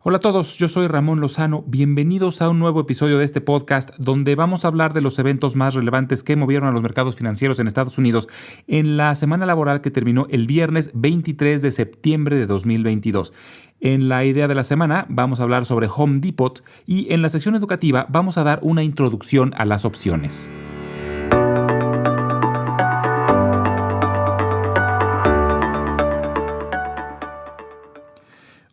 Hola a todos, yo soy Ramón Lozano, bienvenidos a un nuevo episodio de este podcast donde vamos a hablar de los eventos más relevantes que movieron a los mercados financieros en Estados Unidos en la semana laboral que terminó el viernes 23 de septiembre de 2022. En la idea de la semana vamos a hablar sobre Home Depot y en la sección educativa vamos a dar una introducción a las opciones.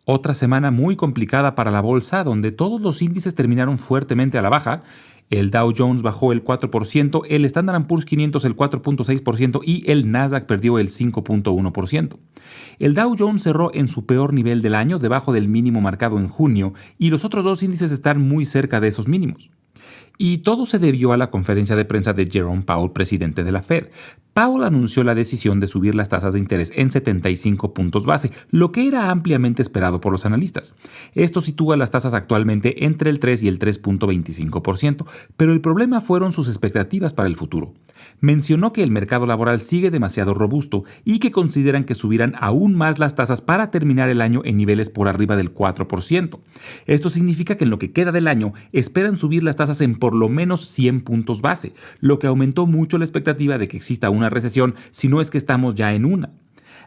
Otra semana muy complicada para la bolsa, donde todos los índices terminaron fuertemente a la baja. El Dow Jones bajó el 4%, el Standard & Poor's 500 el 4.6% y el Nasdaq perdió el 5.1%. El Dow Jones cerró en su peor nivel del año, debajo del mínimo marcado en junio, y los otros dos índices están muy cerca de esos mínimos. Y todo se debió a la conferencia de prensa de Jerome Powell, presidente de la Fed. Powell anunció la decisión de subir las tasas de interés en 75 puntos base, lo que era ampliamente esperado por los analistas. Esto sitúa las tasas actualmente entre el 3 y el 3.25%, pero el problema fueron sus expectativas para el futuro. Mencionó que el mercado laboral sigue demasiado robusto y que consideran que subirán aún más las tasas para terminar el año en niveles por arriba del 4%. Esto significa que en lo que queda del año esperan subir las tasas en por lo menos 100 puntos base, lo que aumentó mucho la expectativa de que exista una recesión, si no es que estamos ya en una.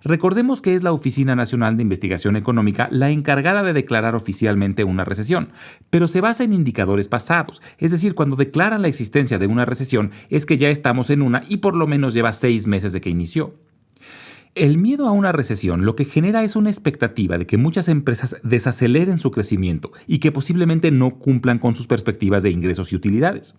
Recordemos que es la Oficina Nacional de Investigación Económica la encargada de declarar oficialmente una recesión, pero se basa en indicadores pasados, es decir, cuando declaran la existencia de una recesión es que ya estamos en una y por lo menos lleva 6 meses de que inició. El miedo a una recesión lo que genera es una expectativa de que muchas empresas desaceleren su crecimiento y que posiblemente no cumplan con sus perspectivas de ingresos y utilidades.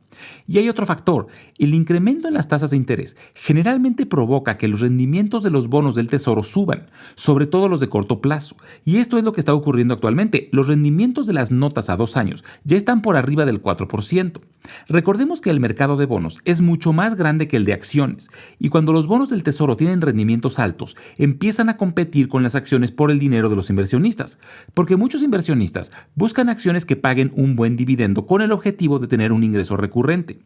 Y hay otro factor, el incremento en las tasas de interés generalmente provoca que los rendimientos de los bonos del Tesoro suban, sobre todo los de corto plazo. Y esto es lo que está ocurriendo actualmente. Los rendimientos de las notas a 2 años ya están por arriba del 4%. Recordemos que el mercado de bonos es mucho más grande que el de acciones, y cuando los bonos del Tesoro tienen rendimientos altos, empiezan a competir con las acciones por el dinero de los inversionistas, porque muchos inversionistas buscan acciones que paguen un buen dividendo con el objetivo de tener un ingreso recurrente.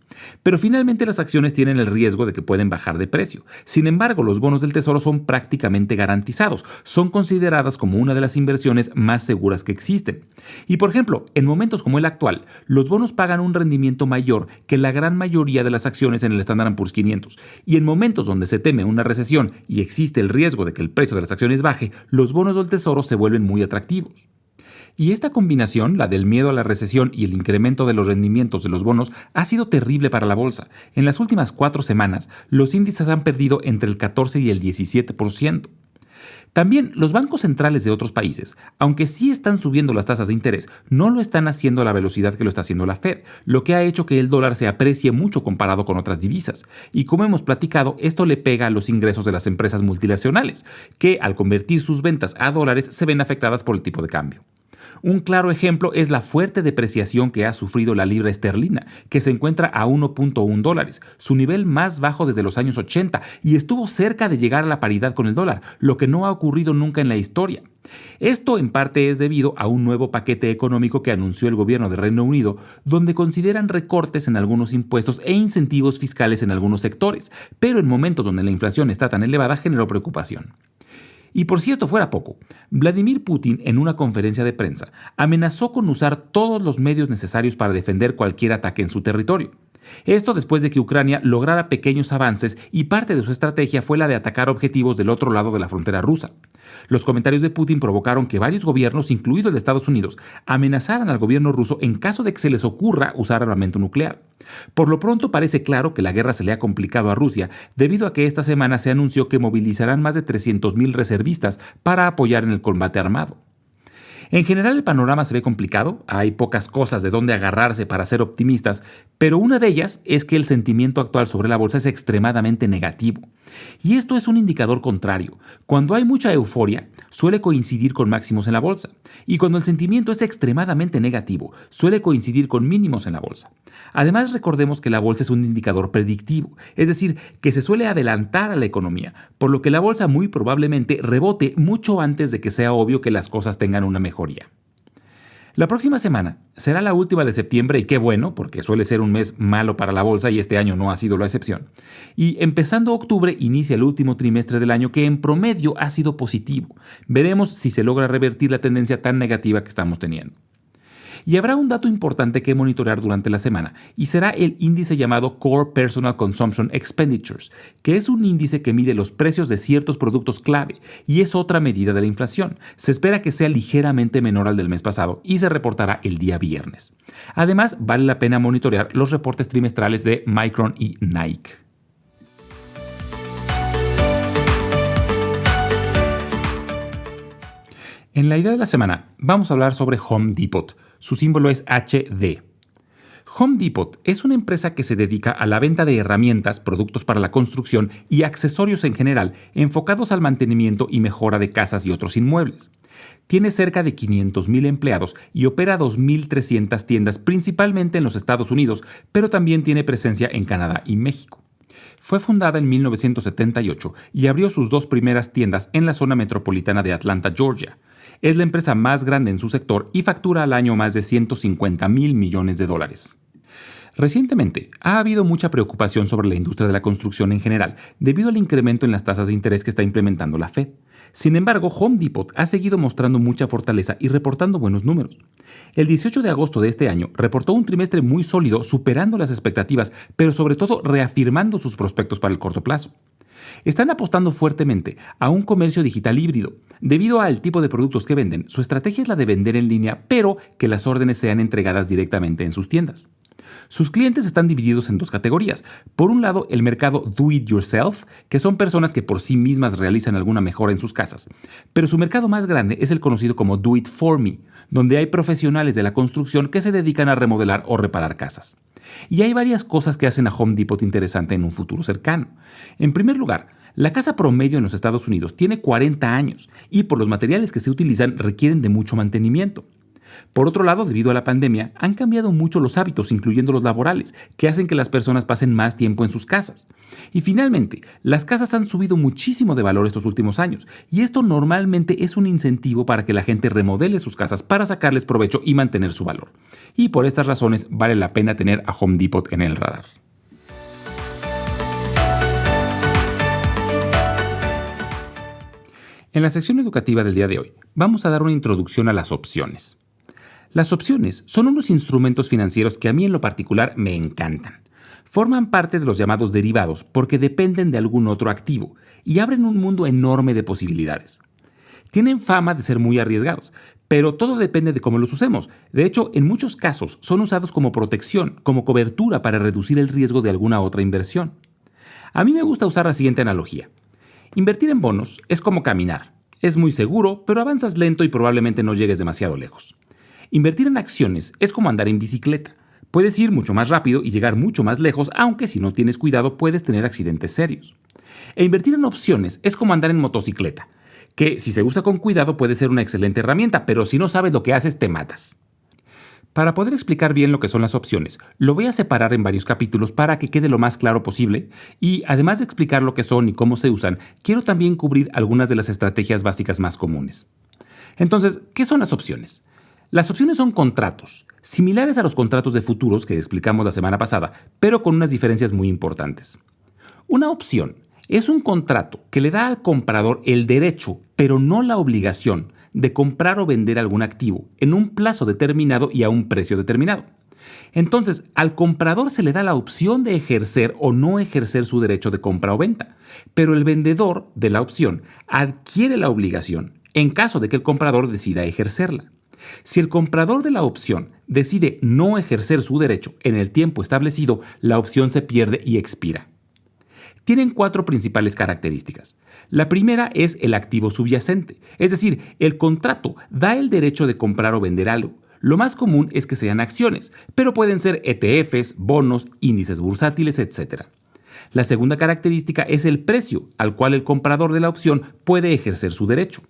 Pero finalmente las acciones tienen el riesgo de que pueden bajar de precio. Sin embargo, los bonos del Tesoro son prácticamente garantizados, son consideradas como una de las inversiones más seguras que existen. Y por ejemplo, en momentos como el actual, los bonos pagan un rendimiento mayor que la gran mayoría de las acciones en el Standard & Poor's 500. Y en momentos donde se teme una recesión y existe el riesgo de que el precio de las acciones baje, los bonos del Tesoro se vuelven muy atractivos. Y esta combinación, la del miedo a la recesión y el incremento de los rendimientos de los bonos, ha sido terrible para la bolsa. En las últimas 4 semanas, los índices han perdido entre el 14 y el 17%. También los bancos centrales de otros países, aunque sí están subiendo las tasas de interés, no lo están haciendo a la velocidad que lo está haciendo la Fed, lo que ha hecho que el dólar se aprecie mucho comparado con otras divisas. Y como hemos platicado, esto le pega a los ingresos de las empresas multinacionales, que al convertir sus ventas a dólares se ven afectadas por el tipo de cambio. Un claro ejemplo es la fuerte depreciación que ha sufrido la libra esterlina, que se encuentra a 1.1 dólares, su nivel más bajo desde los años 80, y estuvo cerca de llegar a la paridad con el dólar, lo que no ha ocurrido nunca en la historia. Esto en parte es debido a un nuevo paquete económico que anunció el gobierno de Reino Unido, donde consideran recortes en algunos impuestos e incentivos fiscales en algunos sectores, pero en momentos donde la inflación está tan elevada generó preocupación. Y por si esto fuera poco, Vladimir Putin en una conferencia de prensa amenazó con usar todos los medios necesarios para defender cualquier ataque en su territorio. Esto después de que Ucrania lograra pequeños avances y parte de su estrategia fue la de atacar objetivos del otro lado de la frontera rusa. Los comentarios de Putin provocaron que varios gobiernos, incluido el de Estados Unidos, amenazaran al gobierno ruso en caso de que se les ocurra usar armamento nuclear. Por lo pronto parece claro que la guerra se le ha complicado a Rusia debido a que esta semana se anunció que movilizarán más de 300,000 reservistas para apoyar en el combate armado. En general el panorama se ve complicado, hay pocas cosas de dónde agarrarse para ser optimistas, pero una de ellas es que el sentimiento actual sobre la bolsa es extremadamente negativo. Y esto es un indicador contrario. Cuando hay mucha euforia, suele coincidir con máximos en la bolsa. Y cuando el sentimiento es extremadamente negativo, suele coincidir con mínimos en la bolsa. Además, recordemos que la bolsa es un indicador predictivo, es decir, que se suele adelantar a la economía, por lo que la bolsa muy probablemente rebote mucho antes de que sea obvio que las cosas tengan una mejoría. La próxima semana será la última de septiembre y qué bueno, porque suele ser un mes malo para la bolsa y este año no ha sido la excepción. Y empezando octubre inicia el último trimestre del año que en promedio ha sido positivo. Veremos si se logra revertir la tendencia tan negativa que estamos teniendo. Y habrá un dato importante que monitorear durante la semana, y será el índice llamado Core Personal Consumption Expenditures, que es un índice que mide los precios de ciertos productos clave, y es otra medida de la inflación. Se espera que sea ligeramente menor al del mes pasado, y se reportará el día viernes. Además, vale la pena monitorear los reportes trimestrales de Micron y Nike. En la idea de la semana, vamos a hablar sobre Home Depot. Su símbolo es HD. Home Depot es una empresa que se dedica a la venta de herramientas, productos para la construcción y accesorios en general enfocados al mantenimiento y mejora de casas y otros inmuebles. Tiene cerca de 500,000 empleados y opera 2,300 tiendas principalmente en los Estados Unidos, pero también tiene presencia en Canadá y México. Fue fundada en 1978 y abrió sus 2 primeras tiendas en la zona metropolitana de Atlanta, Georgia. Es la empresa más grande en su sector y factura al año más de $150,000 millones. Recientemente, ha habido mucha preocupación sobre la industria de la construcción en general, debido al incremento en las tasas de interés que está implementando la Fed. Sin embargo, Home Depot ha seguido mostrando mucha fortaleza y reportando buenos números. El 18 de agosto de este año reportó un trimestre muy sólido, superando las expectativas, pero sobre todo reafirmando sus prospectos para el corto plazo. Están apostando fuertemente a un comercio digital híbrido. Debido al tipo de productos que venden, su estrategia es la de vender en línea, pero que las órdenes sean entregadas directamente en sus tiendas. Sus clientes están divididos en 2 categorías. Por un lado, el mercado Do It Yourself, que son personas que por sí mismas realizan alguna mejora en sus casas. Pero su mercado más grande es el conocido como Do It For Me, donde hay profesionales de la construcción que se dedican a remodelar o reparar casas. Y hay varias cosas que hacen a Home Depot interesante en un futuro cercano. En primer lugar, la casa promedio en los Estados Unidos tiene 40 años y por los materiales que se utilizan requieren de mucho mantenimiento. Por otro lado, debido a la pandemia, han cambiado mucho los hábitos, incluyendo los laborales, que hacen que las personas pasen más tiempo en sus casas. Y finalmente, las casas han subido muchísimo de valor estos últimos años, y esto normalmente es un incentivo para que la gente remodele sus casas para sacarles provecho y mantener su valor. Y por estas razones vale la pena tener a Home Depot en el radar. En la sección educativa del día de hoy, vamos a dar una introducción a las opciones. Las opciones son unos instrumentos financieros que a mí en lo particular me encantan. Forman parte de los llamados derivados porque dependen de algún otro activo y abren un mundo enorme de posibilidades. Tienen fama de ser muy arriesgados, pero todo depende de cómo los usemos. De hecho, en muchos casos son usados como protección, como cobertura para reducir el riesgo de alguna otra inversión. A mí me gusta usar la siguiente analogía. Invertir en bonos es como caminar. Es muy seguro, pero avanzas lento y probablemente no llegues demasiado lejos. Invertir en acciones es como andar en bicicleta. Puedes ir mucho más rápido y llegar mucho más lejos, aunque si no tienes cuidado puedes tener accidentes serios. E invertir en opciones es como andar en motocicleta, que si se usa con cuidado puede ser una excelente herramienta, pero si no sabes lo que haces te matas. Para poder explicar bien lo que son las opciones, lo voy a separar en varios capítulos para que quede lo más claro posible y, además de explicar lo que son y cómo se usan, quiero también cubrir algunas de las estrategias básicas más comunes. Entonces, ¿qué son las opciones? Las opciones son contratos, similares a los contratos de futuros que explicamos la semana pasada, pero con unas diferencias muy importantes. Una opción es un contrato que le da al comprador el derecho, pero no la obligación, de comprar o vender algún activo en un plazo determinado y a un precio determinado. Entonces, al comprador se le da la opción de ejercer o no ejercer su derecho de compra o venta, pero el vendedor de la opción adquiere la obligación en caso de que el comprador decida ejercerla. Si el comprador de la opción decide no ejercer su derecho en el tiempo establecido, la opción se pierde y expira. Tienen 4 principales características. La primera es el activo subyacente, es decir, el contrato da el derecho de comprar o vender algo. Lo más común es que sean acciones, pero pueden ser ETFs, bonos, índices bursátiles, etc. La segunda característica es el precio al cual el comprador de la opción puede ejercer su derecho.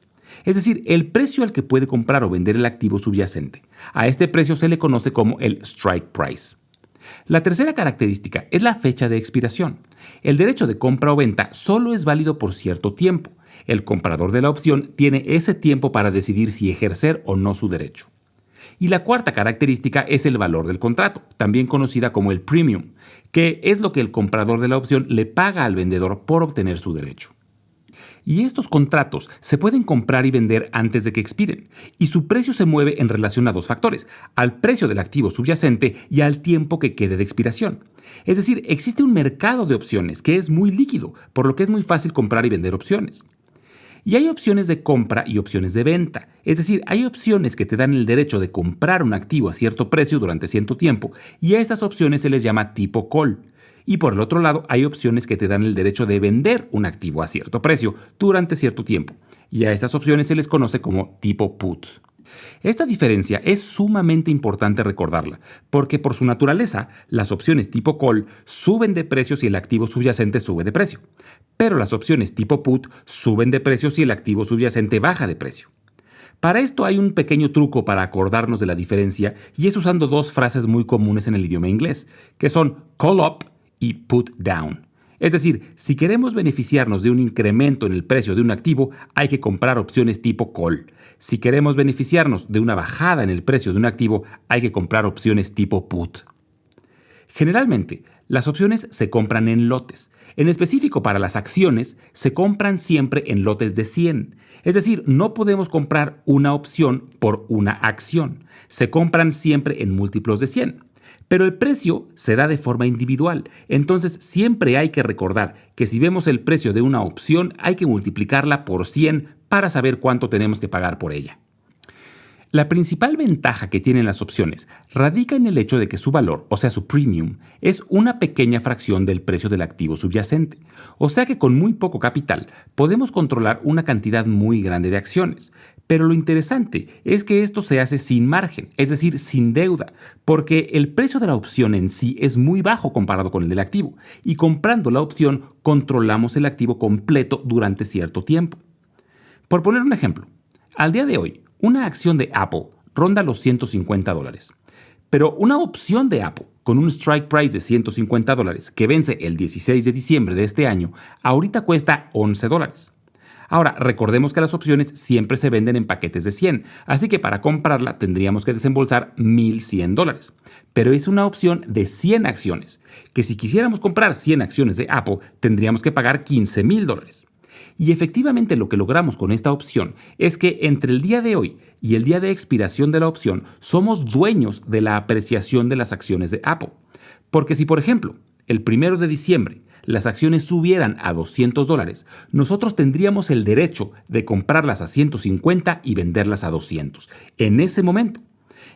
Es decir, el precio al que puede comprar o vender el activo subyacente. A este precio se le conoce como el strike price. La tercera característica es la fecha de expiración. El derecho de compra o venta solo es válido por cierto tiempo. El comprador de la opción tiene ese tiempo para decidir si ejercer o no su derecho. Y la cuarta característica es el valor del contrato, también conocida como el premium, que es lo que el comprador de la opción le paga al vendedor por obtener su derecho. Y estos contratos se pueden comprar y vender antes de que expiren, y su precio se mueve en relación a dos factores, al precio del activo subyacente y al tiempo que quede de expiración. Es decir, existe un mercado de opciones que es muy líquido, por lo que es muy fácil comprar y vender opciones. Y hay opciones de compra y opciones de venta. Es decir, hay opciones que te dan el derecho de comprar un activo a cierto precio durante cierto tiempo, y a estas opciones se les llama tipo call. Y por el otro lado, hay opciones que te dan el derecho de vender un activo a cierto precio durante cierto tiempo, y a estas opciones se les conoce como tipo put. Esta diferencia es sumamente importante recordarla, porque por su naturaleza, las opciones tipo call suben de precio si el activo subyacente sube de precio, pero las opciones tipo put suben de precio si el activo subyacente baja de precio. Para esto hay un pequeño truco para acordarnos de la diferencia, y es usando dos frases muy comunes en el idioma inglés, que son call up y put down. Es decir, si queremos beneficiarnos de un incremento en el precio de un activo, hay que comprar opciones tipo call. Si queremos beneficiarnos de una bajada en el precio de un activo, hay que comprar opciones tipo put. Generalmente, las opciones se compran en lotes. En específico, para las acciones, se compran siempre en lotes de 100. Es decir, no podemos comprar una opción por una acción. Se compran siempre en múltiplos de 100. Pero el precio se da de forma individual, entonces siempre hay que recordar que si vemos el precio de una opción hay que multiplicarla por 100 para saber cuánto tenemos que pagar por ella. La principal ventaja que tienen las opciones radica en el hecho de que su valor, o sea su premium, es una pequeña fracción del precio del activo subyacente. O sea que con muy poco capital podemos controlar una cantidad muy grande de acciones. Pero lo interesante es que esto se hace sin margen, es decir, sin deuda, porque el precio de la opción en sí es muy bajo comparado con el del activo, y comprando la opción controlamos el activo completo durante cierto tiempo. Por poner un ejemplo, al día de hoy, una acción de Apple ronda los $150, pero una opción de Apple con un strike price de $150 que vence el 16 de diciembre de este año, ahorita cuesta $11. Ahora, recordemos que las opciones siempre se venden en paquetes de 100, así que para comprarla tendríamos que desembolsar $1,100. Pero es una opción de 100 acciones, que si quisiéramos comprar 100 acciones de Apple, tendríamos que pagar $15,000. Y efectivamente lo que logramos con esta opción es que entre el día de hoy y el día de expiración de la opción somos dueños de la apreciación de las acciones de Apple. Porque si, por ejemplo, el 1 de diciembre las acciones subieran a $200, nosotros tendríamos el derecho de comprarlas a 150 y venderlas a 200 en ese momento.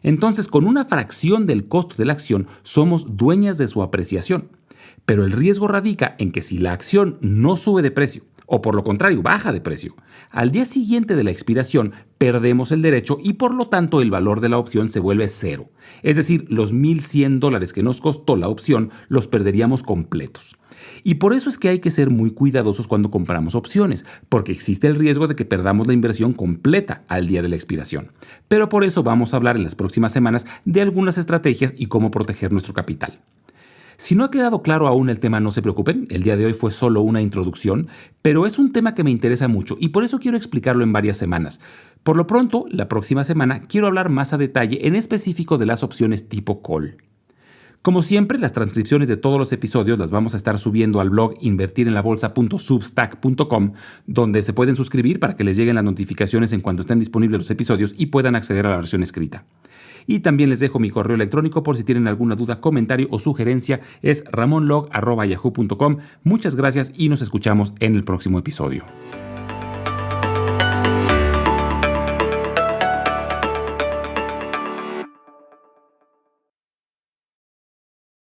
Entonces, con una fracción del costo de la acción, somos dueñas de su apreciación. Pero el riesgo radica en que si la acción no sube de precio, o por lo contrario baja de precio, al día siguiente de la expiración perdemos el derecho y por lo tanto el valor de la opción se vuelve cero. Es decir, los $1,100 que nos costó la opción los perderíamos completos. Y por eso es que hay que ser muy cuidadosos cuando compramos opciones, porque existe el riesgo de que perdamos la inversión completa al día de la expiración. Pero por eso vamos a hablar en las próximas semanas de algunas estrategias y cómo proteger nuestro capital. Si no ha quedado claro aún el tema, no se preocupen, el día de hoy fue solo una introducción, pero es un tema que me interesa mucho y por eso quiero explicarlo en varias semanas. Por lo pronto, la próxima semana quiero hablar más a detalle en específico de las opciones tipo call. Como siempre, las transcripciones de todos los episodios las vamos a estar subiendo al blog invertirenlabolsa.substack.com, donde se pueden suscribir para que les lleguen las notificaciones en cuanto estén disponibles los episodios y puedan acceder a la versión escrita. Y también les dejo mi correo electrónico por si tienen alguna duda, comentario o sugerencia. Es ramonlog@yahoo.com. Muchas gracias y nos escuchamos en el próximo episodio.